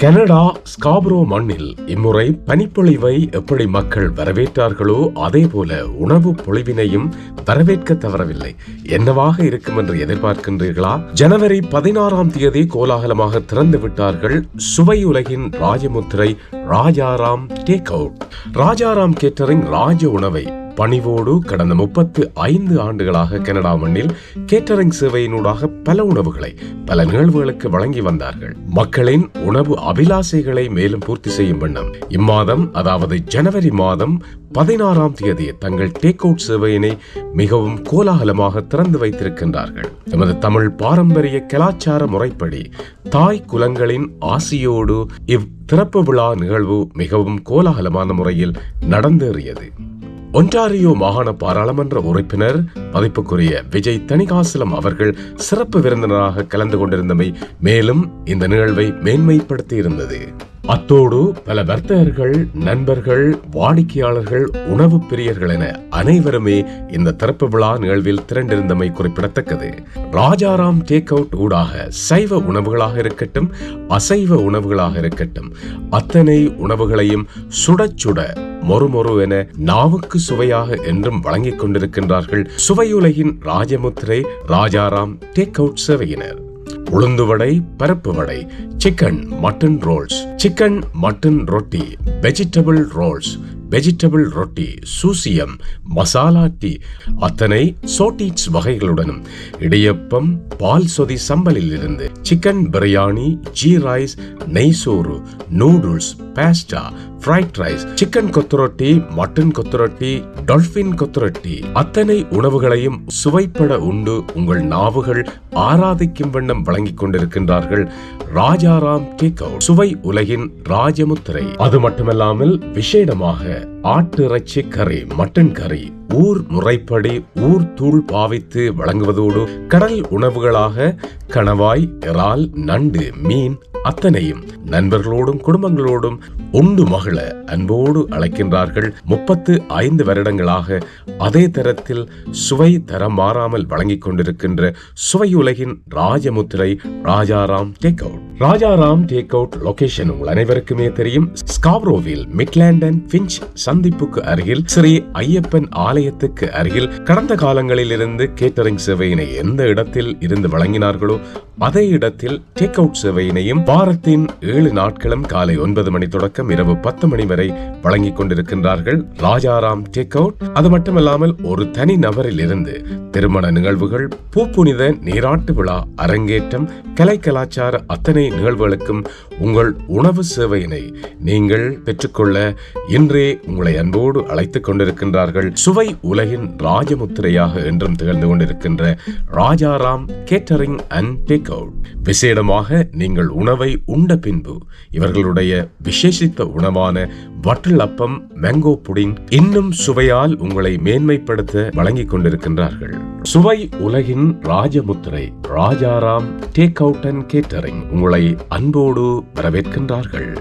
Canada Scarborough மண்ணில் இம்முறை பனிப்பொழிவை எப்படி மக்கள் வரவேற்றார்களோ அதே போல உணவு பொழிவினையும் வரவேற்க தவறவில்லை. என்னவாக இருக்கும் என்று எதிர்பார்க்கின்றீர்களா? ஜனவரி 16 கோலாகலமாக திறந்து விட்டார்கள் சுவையுலகின் ராஜமுத்திரை Rajaram take out. Rajaram catering ராஜ உணவை பணிவோடு கடந்த 35 ஆண்டுகளாக கனடா மண்ணில் கேட்டரிங் சேவையினூடாக பல உணவுகளை பல நிகழ்வுகளுக்கு வழங்கி வந்தார்கள். மக்களின் உணவு அபிலாசைகளை மேலும் பூர்த்தி செய்யும் வண்ணம் இம்மாதம், அதாவது ஜனவரி மாதம் 16 தங்கள் டேக் அவுட் சேவையினை மிகவும் கோலாகலமாக திறந்து வைத்திருக்கின்றார்கள். எமது தமிழ் பாரம்பரிய கலாச்சார முறைப்படி தாய் குலங்களின் ஆசியோடு இவ் திறப்பு விழா நிகழ்வு மிகவும் கோலாகலமான முறையில் நடந்தேறியது. ஒன்டாரியோ மாகாண பாராளுமன்ற உறுப்பினர் மதிப்புக்குரிய விஜய் தணிகாசலம் அவர்கள் சிறப்பு விருந்தினராக கலந்து கொண்டிருந்தமை மேலும் இந்த நிகழ்வை மேன்மைப்படுத்தி இருந்தது. அத்தோடு பல வர்த்தகர்கள், நண்பர்கள், வாடிக்கையாளர்கள், உணவு பிரியர்கள் என அனைவருமே இந்த திறப்பு விழா நிகழ்வில் திரண்டிருந்தமை குறிப்பிடத்தக்கது. ராஜாராம் டேக் அவுட் ஊடாக சைவ உணவுகளாக இருக்கட்டும், அசைவ உணவுகளாக இருக்கட்டும், அத்தனை உணவுகளையும் சுட சுட மொறு என நாவுக்கு சுவையாக என்றும் வழங்கிக் கொண்டிருக்கின்றார்கள் சுவையுலகின் ராஜமுத்திரை ராஜாராம் டேக் அவுட் சேவையினர். உளுந்து வடை, பருப்பு vada, chicken mutton rolls, chicken mutton ரொட்டி, வெஜிடபிள் ரோல்ஸ், வெஜிடபிள் ரொட்டி, சூசியம், மசாலா டீ, அத்தனை சோட்டீட்ஸ் வகைகளுடனும் இடியப்பம், பால் சொதி சம்பலில் இருந்து சிக்கன் பிரியாணி, ஜீ ரைஸ், நெய் சோறு, noodles, pasta, fried rice, chicken கொத்துரொட்டி, மட்டன் கொத்துரொட்டி, டால்பின் கொத்துரொட்டி, அத்தனை உணவுகளையும் சுவைப்பட உண்டு உங்கள் நாவுகள் ஆராதிக்கும் வண்ணம் வழங்கிக் கொண்டிருக்கின்றார்கள் ராஜாராம் டேக் அவுட் சுவை உலகின் ராஜமுத்திரை. அது மட்டுமல்லாமல் விசேடமாக ஆட்டு இறைச்சி கறி, மட்டன் கறி ஊர் முறைப்படி ஊர் தூள் பாவித்து வழங்குவதோடு கடல் உணவுகளாக கணவாய், இறால், நண்டு, மீன் அத்தனையும் நண்பர்களோடும் குடும்பங்களோடும் உண்டு மகள அன்போடு அழைக்கின்றார்கள். 35 வருடங்களாக அதே தரத்தில் சுவை தரம் மாறாமல் வழங்கிக் கொண்டிருக்கின்ற சுவையுலகின் ராஜமுத்திரை Rajaram take out. Rajaram take out location உங்கள் அனைவருக்குமே தெரியும். ஸ்காப்ரோவில் மிட்லாண்ட் அண்ட் ஃபின்ச் சந்திப்புக்கு அருகில் ஸ்ரீ ஐயப்பன் ஆலயத்துக்கு அருகில் கடந்த காலங்களில் இருந்து கேட்டரிங் சேவையினை எந்த இடத்தில் இருந்து வழங்கினார்களோ அதே இடத்தில் டேக் அவுட் சேவையினையும் வாரத்தின் 7 நாட்களும் காலை 9 மணி தொடக்கம் இரவு 10 மணி வரை வழங்கிக் கொண்டிருக்கின்றார்கள் ராஜாராம் டேக் அவுட். அது மட்டுமல்லாமல் ஒரு தனி நபரில் இருந்து திருமண நிகழ்வுகள், பூப்புனித நீராட்டு விழா, அரங்கேற்றம், கலை கலாச்சார அத்தனை நிகழ்வுகளுக்கும் உங்கள் உணவு சேவையினை நீங்கள் பெற்றுக்கொள்ள இன்றே உங்களை அன்போடு அழைத்துக் கொண்டிருக்கின்றார்கள் சுவை உலகின் ராஜமுத்திரையாக என்றும் திகழ்ந்து கொண்டிருக்கின்ற Rajaram catering and take out. விசேடமாக நீங்கள் உணவை உண்ட பின்பு இவர்களுடைய விசேஷித்த உணவான வட்டல் அப்பம், மேங்கோ புடிங் இன்னும் சுவையால் உங்களை மேன்மைப்படுத்த வழங்கிக் கொண்டிருக்கின்றார்கள். சுவை உலகின் Rajamuthirai Rajaram take out and catering உங்களை அன்போடு வரவேற்கின்றார்கள்.